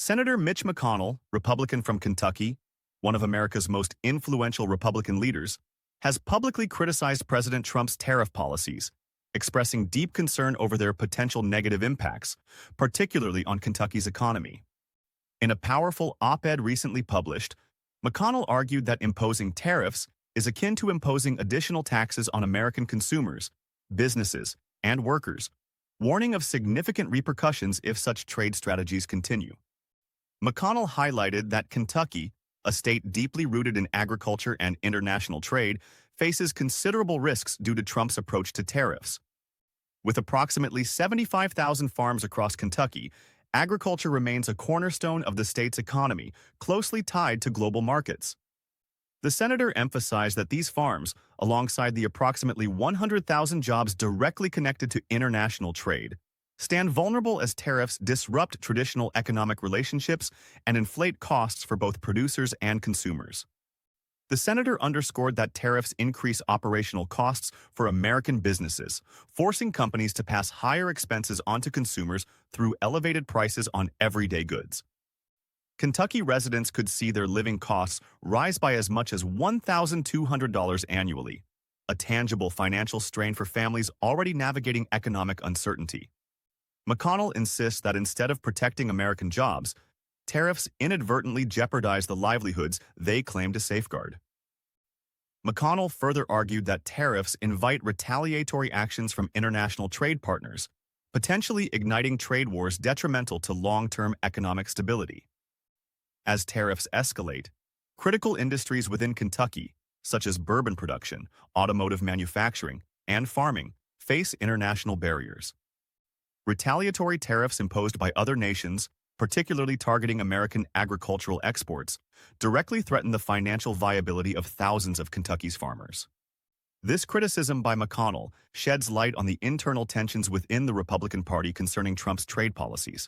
Senator Mitch McConnell, Republican from Kentucky, one of America's most influential Republican leaders, has publicly criticized President Trump's tariff policies, expressing deep concern over their potential negative impacts, particularly on Kentucky's economy. In a powerful op-ed recently published, McConnell argued that imposing tariffs is akin to imposing additional taxes on American consumers, businesses, and workers, warning of significant repercussions if such trade strategies continue. McConnell highlighted that Kentucky, a state deeply rooted in agriculture and international trade, faces considerable risks due to Trump's approach to tariffs. With approximately 75,000 farms across Kentucky, agriculture remains a cornerstone of the state's economy, closely tied to global markets. The senator emphasized that these farms, alongside the approximately 100,000 jobs directly connected to international trade, stand vulnerable as tariffs disrupt traditional economic relationships and inflate costs for both producers and consumers. The senator underscored that tariffs increase operational costs for American businesses, forcing companies to pass higher expenses onto consumers through elevated prices on everyday goods. Kentucky residents could see their living costs rise by as much as $1,200 annually, a tangible financial strain for families already navigating economic uncertainty. McConnell insists that instead of protecting American jobs, tariffs inadvertently jeopardize the livelihoods they claim to safeguard. McConnell further argued that tariffs invite retaliatory actions from international trade partners, potentially igniting trade wars detrimental to long-term economic stability. As tariffs escalate, critical industries within Kentucky, such as bourbon production, automotive manufacturing, and farming, face international barriers. Retaliatory tariffs imposed by other nations, particularly targeting American agricultural exports, directly threaten the financial viability of thousands of Kentucky's farmers. This criticism by McConnell sheds light on the internal tensions within the Republican Party concerning Trump's trade policies.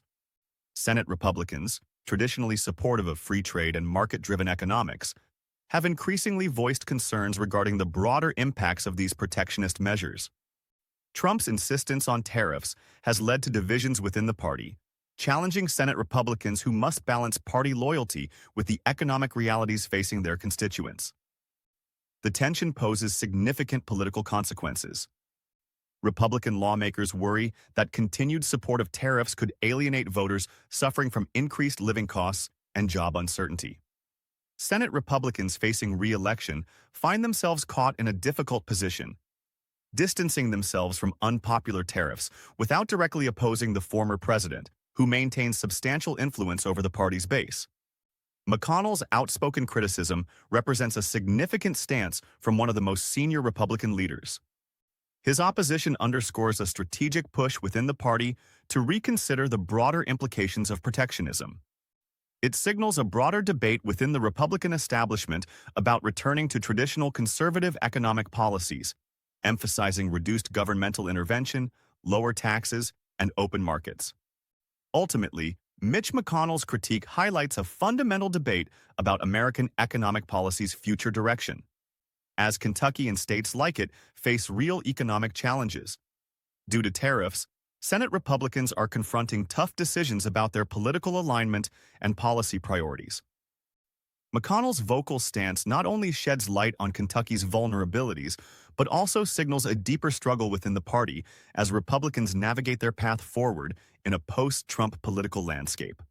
Senate Republicans, traditionally supportive of free trade and market-driven economics, have increasingly voiced concerns regarding the broader impacts of these protectionist measures. Trump's insistence on tariffs has led to divisions within the party, challenging Senate Republicans who must balance party loyalty with the economic realities facing their constituents. The tension poses significant political consequences. Republican lawmakers worry that continued support of tariffs could alienate voters suffering from increased living costs and job uncertainty. Senate Republicans facing re-election find themselves caught in a difficult position, distancing themselves from unpopular tariffs without directly opposing the former president, who maintains substantial influence over the party's base. McConnell's outspoken criticism represents a significant stance from one of the most senior Republican leaders. His opposition underscores a strategic push within the party to reconsider the broader implications of protectionism. It signals a broader debate within the Republican establishment about returning to traditional conservative economic policies, emphasizing reduced governmental intervention, lower taxes, and open markets. Ultimately, Mitch McConnell's critique highlights a fundamental debate about American economic policy's future direction, as Kentucky and states like it face real economic challenges. Due to tariffs, Senate Republicans are confronting tough decisions about their political alignment and policy priorities. McConnell's vocal stance not only sheds light on Kentucky's vulnerabilities, but also signals a deeper struggle within the party as Republicans navigate their path forward in a post-Trump political landscape.